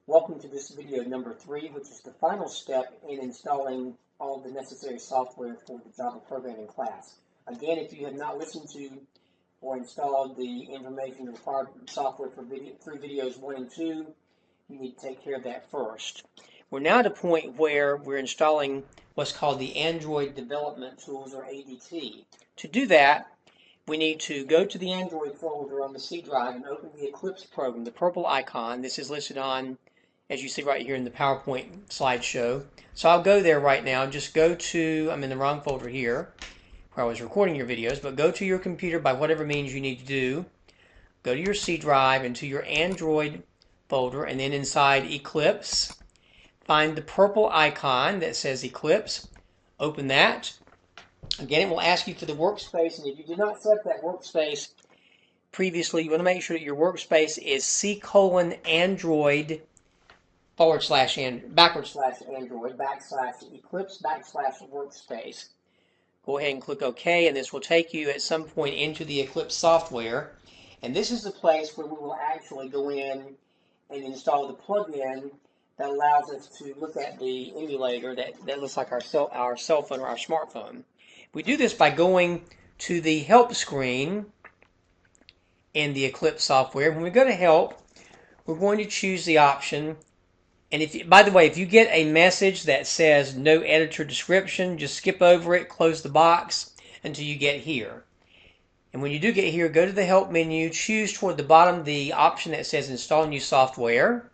Welcome to this video number 3, which is the final step in installing all the necessary software for the Java programming class. Again, if you have not listened to or installed the information required software for through videos 1 and 2, you need to take care of that first. We're now at a point where we're installing what's called the Android Development Tools, or ADT. To do that, we need to go to the Android folder on the C drive and open the Eclipse program, the purple icon. This is listed on, as you see right here in the PowerPoint slideshow. So I'll go there right now. Just go to, I'm in the wrong folder here where I was recording your videos, but go to your computer by whatever means you need to do. Go to your C drive and to your Android folder, and then inside Eclipse, find the purple icon that says Eclipse. Open that. Again, it will ask you for the workspace, and if you did not set up that workspace previously, you want to make sure that your workspace is C:/Android / /Android / Eclipse / workspace. Go ahead and click OK, and this will take you at some point into the Eclipse software. And this is the place where we will actually go in and install the plugin that allows us to look at the emulator that looks like our cell phone or our smartphone. We do this by going to the help screen in the Eclipse software. When we go to help, we're going to choose the option. And by the way, if you get a message that says no editor description, just skip over it, close the box until you get here. And when you do get here, go to the help menu, choose toward the bottom the option that says install new software.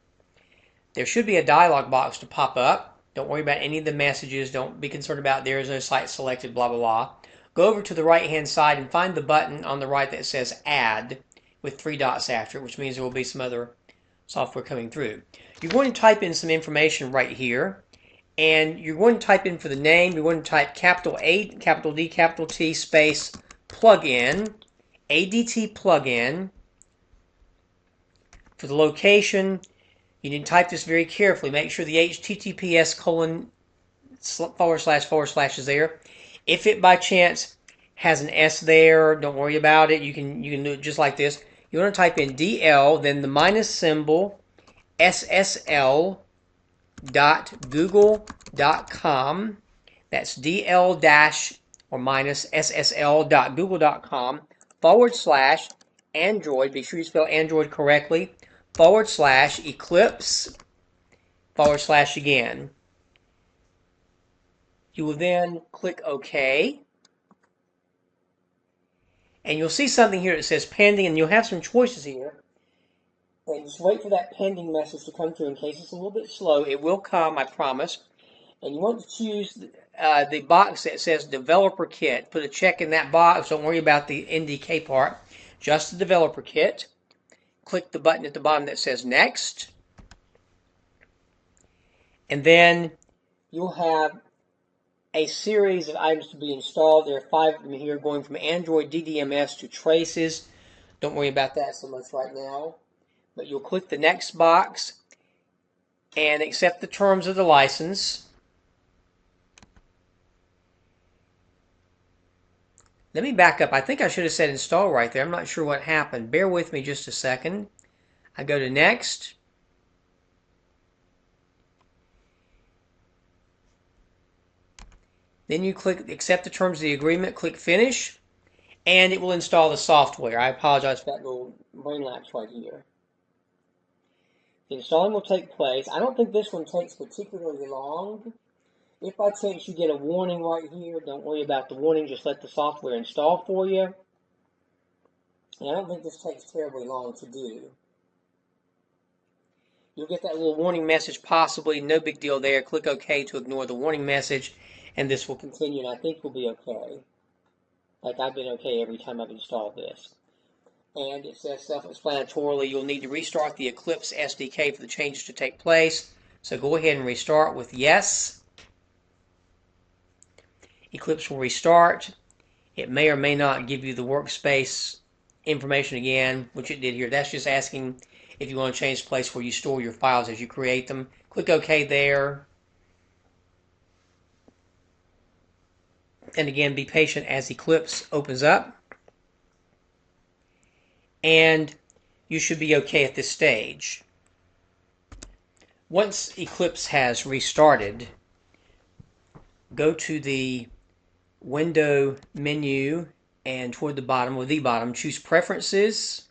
There should be a dialog box to pop up. Don't worry about any of the messages. Don't be concerned about there is no site selected, blah, blah, blah. Go over to the right-hand side and find the button on the right that says Add with 3 dots after it, which means there will be some other software coming through. You're going to type in some information right here, and you're going to type in for the name, you're going to type capital A, capital D, capital T, space, plugin, ADT Plugin. For the location, you need to type this very carefully. Make sure the https:// is there. If it by chance has an S there, don't worry about it. You can do it just like this. You want to type in DL, then the minus symbol, ssl.google.com. That's DL dash or minus ssl.google.com / Android. Be sure you spell Android correctly. / Eclipse / again. You will then click OK. And you'll see something here that says pending, and you'll have some choices here. And just wait for that pending message to come through in case it's a little bit slow. It will come, I promise. And you want to choose the box that says Developer Kit. Put a check in that box. Don't worry about the NDK part. Just the Developer Kit. Click the button at the bottom that says Next. And then you'll have a series of items to be installed. There are 5 of them here, going from Android DDMS to Traces. Don't worry about that so much right now. But you'll click the Next box and accept the terms of the license. Let me back up. I think I should have said install right there. I'm not sure what happened. Bear with me just a second. I go to Next. Then you click accept the terms of the agreement, click Finish, and it will install the software. I apologize for that little brain lapse right here. The installing will take place. I don't think this one takes particularly long. If by chance you get a warning right here, don't worry about the warning. Just let the software install for you. And I don't think this takes terribly long to do. You'll get that little warning message possibly. No big deal there. Click OK to ignore the warning message, and this will continue, and I think we'll be okay. Like I've been okay every time I've installed this. And it says self-explanatorily, you'll need to restart the Eclipse SDK for the changes to take place. So go ahead and restart with yes. Eclipse will restart. It may or may not give you the workspace information again, which it did here. That's just asking if you want to change the place where you store your files as you create them. Click OK there. And again, be patient as Eclipse opens up. And you should be okay at this stage. Once Eclipse has restarted, go to the window menu and toward the bottom, or the bottom, choose Preferences,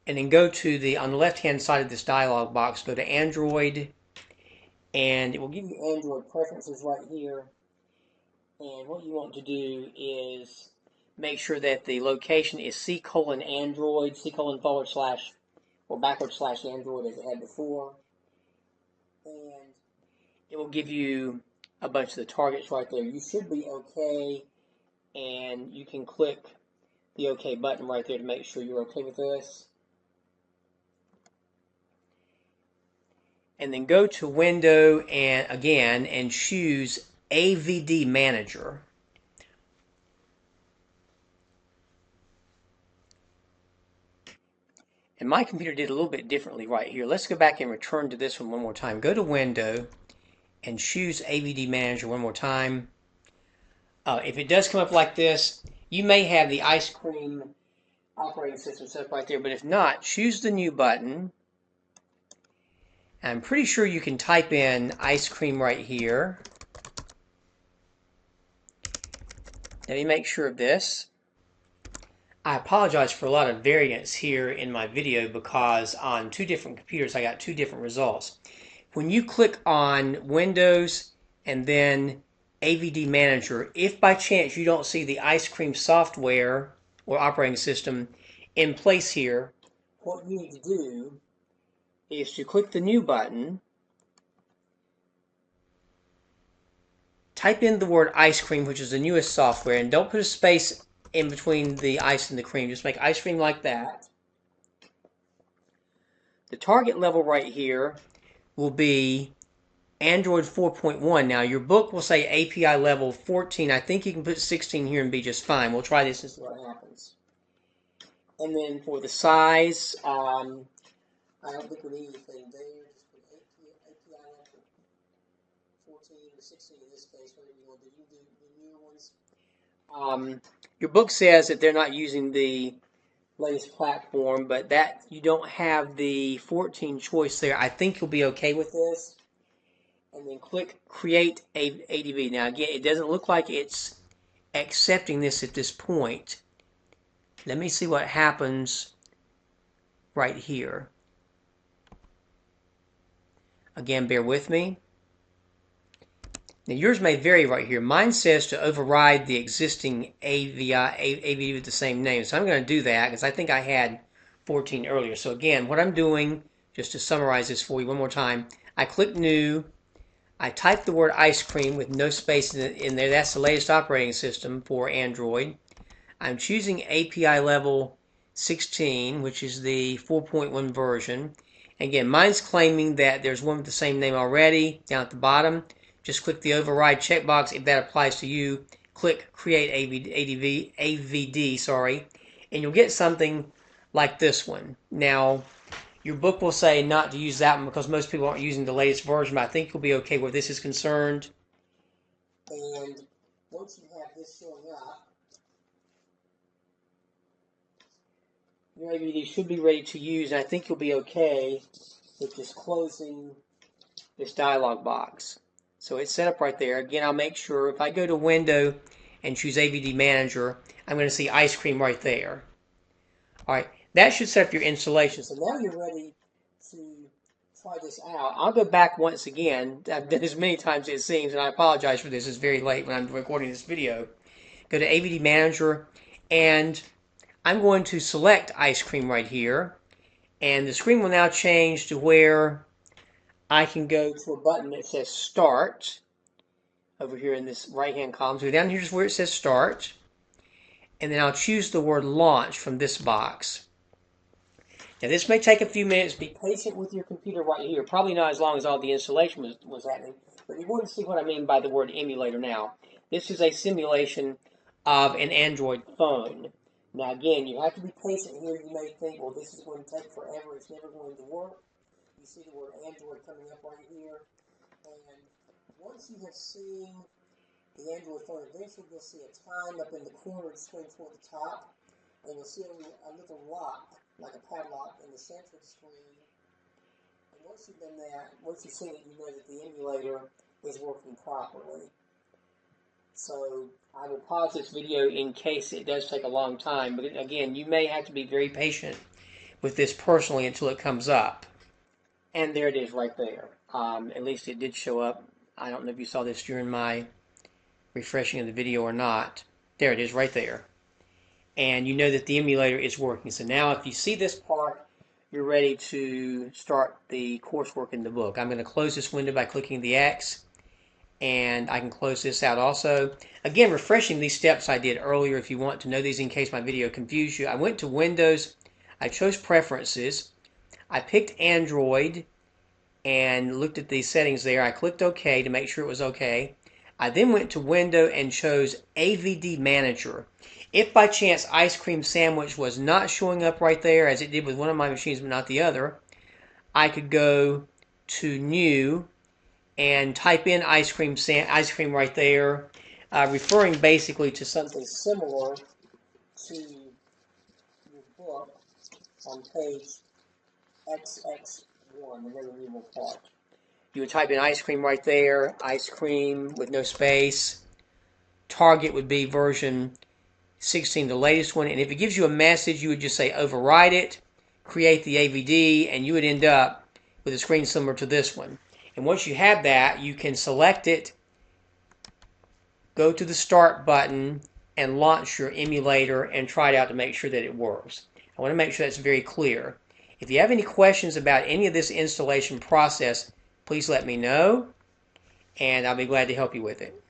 and then go to the, on the left hand side of this dialog box, go to Android, and it will give you Android preferences right here. And what you want to do is make sure that the location is C:\Android, C:/ or / Android as it had before. And it will give you a bunch of the targets right there. You should be okay, and you can click the OK button right there to make sure you're okay with this. And then go to Window and again and choose AVD Manager. And my computer did a little bit differently right here. Let's go back and return to this one more time. Go to Window and choose AVD Manager one more time. If it does come up like this, you may have the IceCream operating system set up right there, but if not, choose the New button. I'm pretty sure you can type in IceCream right here. Let me make sure of this. I apologize for a lot of variance here in my video because on two different computers I got two different results. When you click on Windows and then AVD Manager, if by chance you don't see the IceCream software or operating system in place here, what you need to do is to click the New button, type in the word IceCream, which is the newest software, and don't put a space in between the ice and the cream. Just make IceCream like that. The target level right here will be Android 4.1. Now, your book will say API level 14. I think you can put 16 here and be just fine. We'll try this and see what happens. And then for the size, I don't think we need anything there. Just put API level 14 or 16 in this case, whatever you want to do. You do the newer ones. Your book says that they're not using the latest platform, but that you don't have the 14 choice there. I think you'll be okay with this. And then click Create ADB. Now again, it doesn't look like it's accepting this at this point. Let me see what happens right here. Again, bear with me. Now yours may vary right here. Mine says to override the existing AVD with the same name. So I'm going to do that because I think I had 14 earlier. So again, what I'm doing, just to summarize this for you one more time, I click New. I type the word IceCream with no space in there. That's the latest operating system for Android. I'm choosing API level 16, which is the 4.1 version. Again, mine's claiming that there's one with the same name already down at the bottom. Just click the override checkbox if that applies to you. Click Create AVD, and you'll get something like this one. Now, your book will say not to use that one because most people aren't using the latest version, but I think you'll be okay where this is concerned. And once you have this showing up, your AVD should be ready to use, and I think you'll be okay with just closing this dialog box. So it's set up right there. Again, I'll make sure if I go to Window and choose AVD Manager, I'm going to see IceCream right there. All right, that should set up your installation. So now you're ready to try this out. I'll go back once again. I've done this many times it seems, and I apologize for this. It's very late when I'm recording this video. Go to AVD Manager, and I'm going to select IceCream right here. And the screen will now change to where I can go to a button that says Start over here in this right-hand column. So go down here is where it says Start. And then I'll choose the word Launch from this box. Now this may take a few minutes. Be patient with your computer right here. Probably not as long as all the installation was happening. But you want to see what I mean by the word emulator now. This is a simulation of an Android phone. Now again, you have to be patient here. You may think, well, this is going to take forever. It's never going to work. You see the word Android coming up right here. And once you have seen the Android phone, eventually you'll see a time up in the corner of the screen toward the top. And you'll see a little lock, like a padlock, in the center of the screen. And once you've done that, once you've seen it, you know that the emulator is working properly. So I will pause this video in case it does take a long time. But again, you may have to be very patient with this personally until it comes up. And there it is right there. At least it did show up. I don't know if you saw this during my refreshing of the video or not. There it is right there. And you know that the emulator is working. So now if you see this part, you're ready to start the coursework in the book. I'm going to close this window by clicking the X, and I can close this out also. Again, refreshing these steps I did earlier if you want to know these in case my video confused you. I went to Windows, I chose Preferences, I picked Android and looked at these settings there. I clicked OK to make sure it was OK. I then went to Window and chose AVD Manager. If by chance IceCream Sandwich was not showing up right there, as it did with one of my machines but not the other, I could go to New and type in IceCream right there, referring basically to something similar to your book on page XX1, the removable part. You would type in IceCream right there, IceCream with no space. Target would be version 16, the latest one, and if it gives you a message, you would just say override it, create the AVD, and you would end up with a screen similar to this one. And once you have that, you can select it, go to the start button, and launch your emulator and try it out to make sure that it works. I want to make sure that's very clear. If you have any questions about any of this installation process, please let me know, and I'll be glad to help you with it.